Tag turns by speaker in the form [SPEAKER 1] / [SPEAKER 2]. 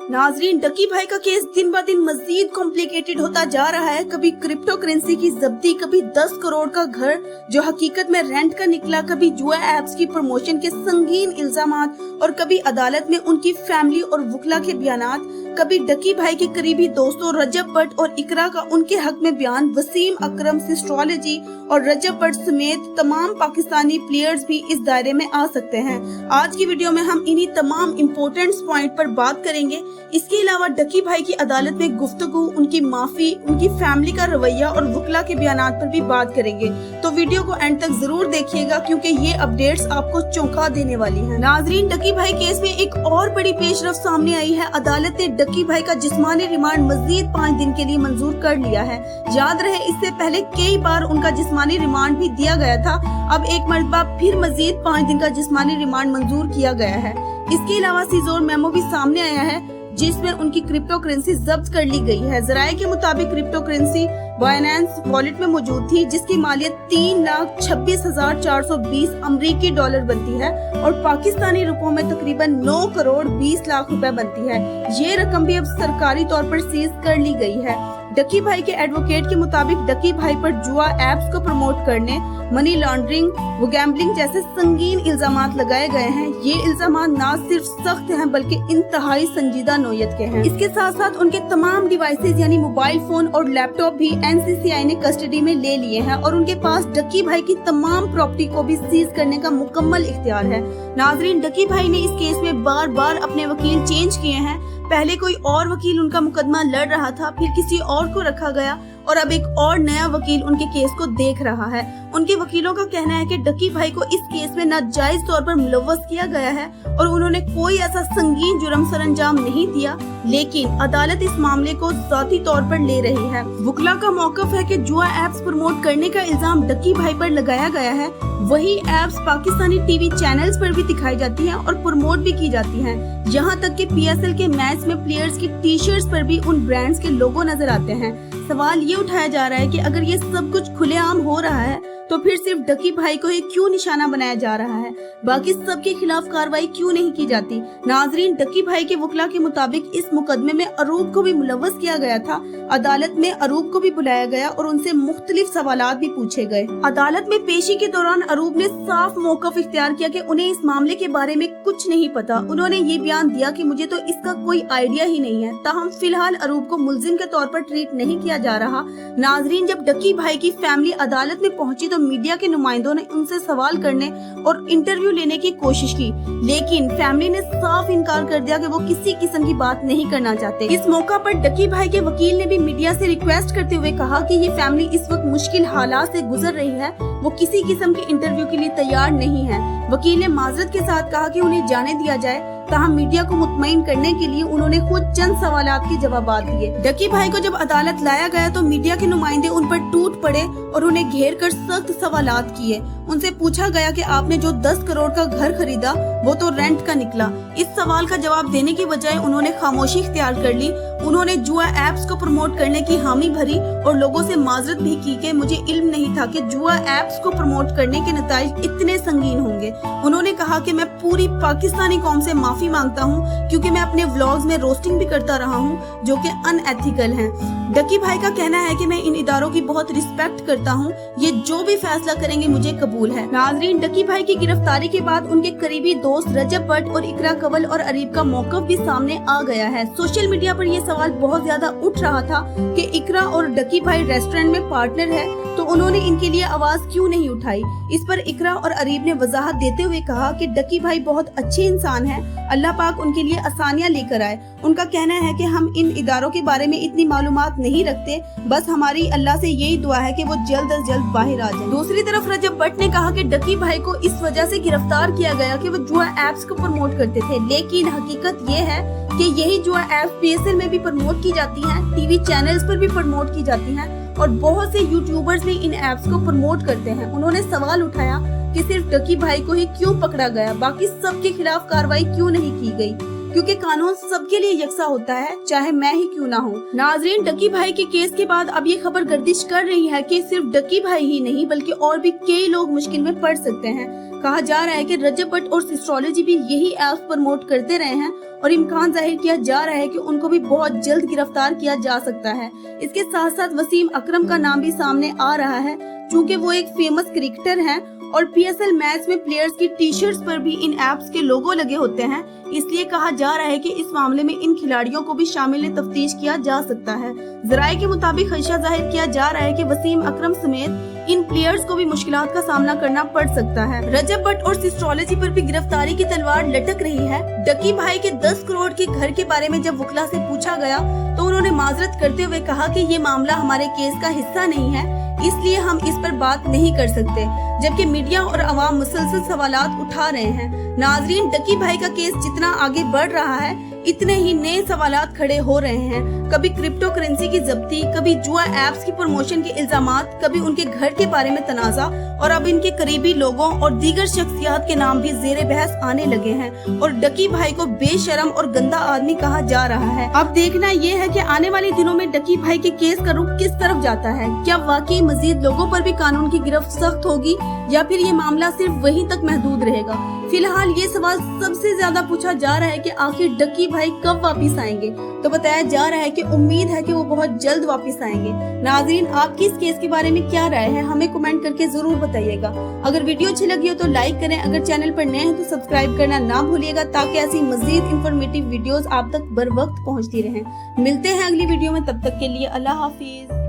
[SPEAKER 1] नाजरीन, डकी भाई का केस दिन ब दिन मजीद कॉम्प्लिकेटेड होता जा रहा है। कभी क्रिप्टो करेंसी की जब्ती, कभी 10 करोड़ का घर जो हकीकत में रेंट का निकला, कभी जुआ एप्स की प्रमोशन के संगीन इल्जामात और कभी अदालत में उनकी फैमिली और वकला के बयानात, कभी डकी भाई के करीबी दोस्तों रजब भट्ट और इकरा का उनके हक में बयान, वसीम अकरम, सिस्ट्रोलॉजी और रजब भट्ट समेत तमाम पाकिस्तानी प्लेयर्स भी इस दायरे में आ सकते हैं। आज की वीडियो में हम इन्हीं तमाम इम्पोर्टेंट पॉइंट पर बात करेंगे। इसके अलावा डकी भाई की अदालत में गुफ्तगू, उनकी माफी, उनकी फैमिली का रवैया और वकला के बयानात पर भी बात करेंगे। तो वीडियो को एंड तक जरूर देखिएगा क्योंकि ये अपडेट्स आपको चौंका देने वाली हैं। नाजरीन, डकी भाई केस में एक और बड़ी पेशरफ सामने आई है। अदालत ने डकी भाई का जिस्मानी रिमांड मजीद 5 दिन के लिए मंजूर कर लिया है। याद रहे, इससे पहले कई बार उनका जिस्मानी रिमांड भी दिया गया था। अब एक मरतबा फिर मजीद 5 दिन का जिस्मानी रिमांड मंजूर किया गया है। इसके अलावा सीजोर मेमो भी सामने आया है जिसमें उनकी क्रिप्टो करेंसी जब्त कर ली गई है। जराये के मुताबिक क्रिप्टो करेंसी बाइनेंस वॉलेट में मौजूद थी जिसकी मालियत 3,26,420 अमरीकी डॉलर बनती है और पाकिस्तानी रुपयों में तकरीबन 9 करोड़ 20 लाख रुपए बनती है। ये रकम भी अब सरकारी तौर पर सीज कर ली गई है। डकी भाई के एडवोकेट के मुताबिक डकी भाई पर जुआ एप्स को प्रमोट करने, मनी लॉन्ड्रिंग व गैम्बलिंग जैसे संगीन इल्जामात लगाए गए हैं। ये इल्जामात न सिर्फ सख्त हैं बल्कि इंतहाई संजीदा नौयत के हैं। इसके साथ साथ उनके तमाम डिवाइसेस यानी मोबाइल फोन और लैपटॉप भी NCCI ने कस्टडी में ले लिए हैं और उनके पास डकी भाई की तमाम प्रॉपर्टी को भी सीज करने का मुकम्मल इख्तियार है। नाजरीन, डकी भाई ने इस केस में बार बार अपने वकील चेंज किए हैं। पहले कोई और वकील उनका मुकदमा लड़ रहा था, फिर किसी और को रखा गया और अब एक और नया वकील उनके केस को देख रहा है। उनके वकीलों का कहना है कि डकी भाई को इस केस में नाजायज तौर पर मुलव्वस किया गया है और उन्होंने कोई ऐसा संगीन जुर्म सरअंजाम नहीं दिया, लेकिन अदालत इस मामले को जाती तौर पर ले रही है। वकला का मौकफ है कि जुआ एप्स प्रमोट करने का इल्जाम डकी भाई पर लगाया गया है। वही एप्स पाकिस्तानी टीवी चैनल्स पर भी दिखाई जाती हैं और प्रमोट भी की जाती हैं। यहाँ तक कि PSL के मैच में प्लेयर्स की टी-शर्ट्स पर भी उन ब्रांड्स के लोगो नजर आते हैं। सवाल ये उठाया जा रहा है कि अगर ये सब कुछ खुलेआम हो रहा है तो फिर सिर्फ डकी भाई को ही क्यों निशाना बनाया जा रहा है, बाकी सबके खिलाफ कार्रवाई क्यों नहीं की जाती। नाजरीन, डकी भाई के वकला के मुताबिक इस मुकदमे में अरूब को भी मुलव्वस किया गया था। अदालत में अरूब को भी बुलाया गया और उनसे मुख्तलिफ सवालात भी पूछे गए। अदालत में पेशी के दौरान अरूब ने साफ मौकफ इख्तियार किया कि उन्हें इस मामले के बारे में कुछ नहीं पता। उन्होंने ये बयान दिया कि मुझे तो इसका कोई आइडिया ही नहीं है। ताहम फिलहाल अरूब को मुल्जिम के तौर पर ट्रीट नहीं किया जा रहा। नाजरीन, जब डकी भाई की फैमिली अदालत में पहुंची तो मीडिया के नुमाइंदों ने उनसे सवाल करने और इंटरव्यू लेने की कोशिश की, लेकिन फैमिली ने साफ इनकार कर दिया कि वो किसी किस्म की बात नहीं करना चाहते। इस मौका पर डकी भाई के वकील ने भी मीडिया से रिक्वेस्ट करते हुए कहा कि ये फैमिली इस वक्त मुश्किल हालात से गुजर रही है, वो किसी किस्म के इंटरव्यू के लिए तैयार नहीं है। वकील ने माजरत के साथ कहा कि उन्हें जाने दिया जाए। ताहम मीडिया को मुतमईन करने के लिए उन्होंने खुद चंद सवालात के जवाब दिए। डकी भाई को जब अदालत लाया गया तो मीडिया के नुमाइंदे उन पर टूट पड़े और उन्हें घेर कर सख्त सवालात किए। उनसे पूछा गया कि आपने जो 10 करोड़ का घर खरीदा वो तो रेंट का निकला। इस सवाल का जवाब देने की बजाय उन्होंने खामोशी इख्तियार कर ली। उन्होंने जुआ एप्स को प्रमोट करने की हामी भरी और लोगों से माजरत भी की कि मुझे इल्म नहीं था कि जुआ एप्स को प्रमोट करने के नतीजे इतने संगीन होंगे। उन्होंने कहा कि मैं पूरी पाकिस्तानी कौम से माफी मांगता हूं क्योंकि मैं अपने व्लॉग्स में रोस्टिंग भी करता रहा हूं जो कि अनएथिकल हैं। डकी भाई का कहना है कि मैं इन इदारों की बहुत रिस्पेक्ट करता हूं, ये जो भी फैसला करेंगे मुझे कबूल है। नाजरीन, डकी भाई की गिरफ्तारी के बाद उनके करीबी दोस्त रजब भट्ट और इकरा कंवल और अरीब का मौकफ भी सामने आ गया है। सोशल मीडिया पर यह सवाल बहुत ज्यादा उठ रहा था कि इकरा और डकी भाई रेस्टोरेंट में पार्टनर है तो उन्होंने इनके लिए आवाज क्यों नहीं उठाई। इस पर इकरा और अरीब ने वजाहत देते हुए कहा कि डकी भाई बहुत अच्छे इंसान हैं, अल्लाह पाक उनके लिए आसानियां लेकर आए। उनका कहना है कि हम इन इदारों के बारे में इतनी मालूमात नहीं रखते, बस हमारी अल्लाह से यही दुआ है कि वो जल्द अज जल्द बाहर आ जाए। दूसरी तरफ रजब भट्ट ने कहा कि डकी भाई को इस वजह से गिरफ्तार किया गया कि वो जुआ एप्स को प्रमोट करते थे, लेकिन हकीकत ये है कि यही जुआ एप्स PSL में भी प्रमोट की जाती हैं, टीवी चैनल्स पर भी प्रमोट की जाती हैं और बहुत से यूट्यूबर्स भी इन एप्स को प्रमोट करते हैं। उन्होंने सवाल उठाया कि सिर्फ डकी भाई को ही क्यों पकड़ा गया, बाकी सबके खिलाफ कार्रवाई क्यों नहीं की गई, क्योंकि कानून सबके लिए यकसा होता है, चाहे मैं ही क्यों ना हूँ। नाजरीन, डकी भाई के केस के बाद अब ये खबर गर्दिश कर रही है कि सिर्फ डकी भाई ही नहीं बल्कि और भी कई लोग मुश्किल में पड़ सकते हैं। कहा जा रहा है कि रजब भट्ट और सिस्ट्रोलॉजी भी यही ऐप्स प्रमोट करते रहे हैं और इम्कान जाहिर किया जा रहा है कि उनको भी बहुत जल्द गिरफ्तार किया जा सकता है। इसके साथ साथ वसीम अकरम का नाम भी सामने आ रहा है, चूँकि वो एक फेमस क्रिकेटर हैं और PSL मैच में प्लेयर्स की टी शर्ट्स पर भी इन ऐप्स के लोगो लगे होते हैं, इसलिए कहा जा रहा है कि इस मामले में इन खिलाड़ियों को भी शामिल तफ्तीश किया जा सकता है। जराये के मुताबिक खदशा जाहिर किया जा रहा है कि वसीम अकरम समेत इन प्लेयर्स को भी मुश्किलात का सामना करना पड़ सकता है। रजब भट्ट और सिस्ट्रोलॉजी पर भी गिरफ्तारी की तलवार लटक रही है। डकी भाई के 10 करोड़ के घर के बारे में जब वकला से पूछा गया तो उन्होंने माजरत करते हुए कहा कि ये मामला हमारे केस का हिस्सा नहीं है, इसलिए हम इस पर बात नहीं कर सकते, जबकि मीडिया और अवाम मुसलसल सवालात उठा रहे हैं। नाजरीन, डकी भाई का केस जितना आगे बढ़ रहा है इतने ही नए सवालात खड़े हो रहे हैं। कभी क्रिप्टो करेंसी की जब्ती, कभी जुआ ऐप्स की प्रमोशन के इल्जामात, कभी उनके घर के बारे में तनाजा और अब इनके करीबी लोगों और दीगर शख्सियात के नाम भी जेरे बहस आने लगे हैं और डकी भाई को बेशरम और गंदा आदमी कहा जा रहा है। अब देखना ये है कि आने वाले दिनों में डकी भाई के केस का रुख किस तरफ जाता है। क्या वाकई मजीद लोगों पर भी कानून की गिरफ्त सख्त होगी या फिर ये मामला सिर्फ वहीं तक महदूद रहेगा। फिलहाल ये सवाल सबसे ज्यादा पूछा जा रहा है कि आखिर डकी भाई कब वापस आएंगे, तो बताया जा रहा है कि उम्मीद है कि वो बहुत जल्द वापस आएंगे। नाज़रीन, आपकी इस केस के बारे में क्या राय है, हमें कमेंट करके जरूर बताइएगा। अगर वीडियो अच्छी लगी हो तो लाइक करें, अगर चैनल पर नए हैं तो सब्सक्राइब करना ना भूलिएगा ताकि ऐसी मजीद इंफॉर्मेटिव वीडियोस आप तक बर वक्त पहुंचती रहें। मिलते हैं अगली वीडियो में, तब तक के लिए अल्लाह हाफिज।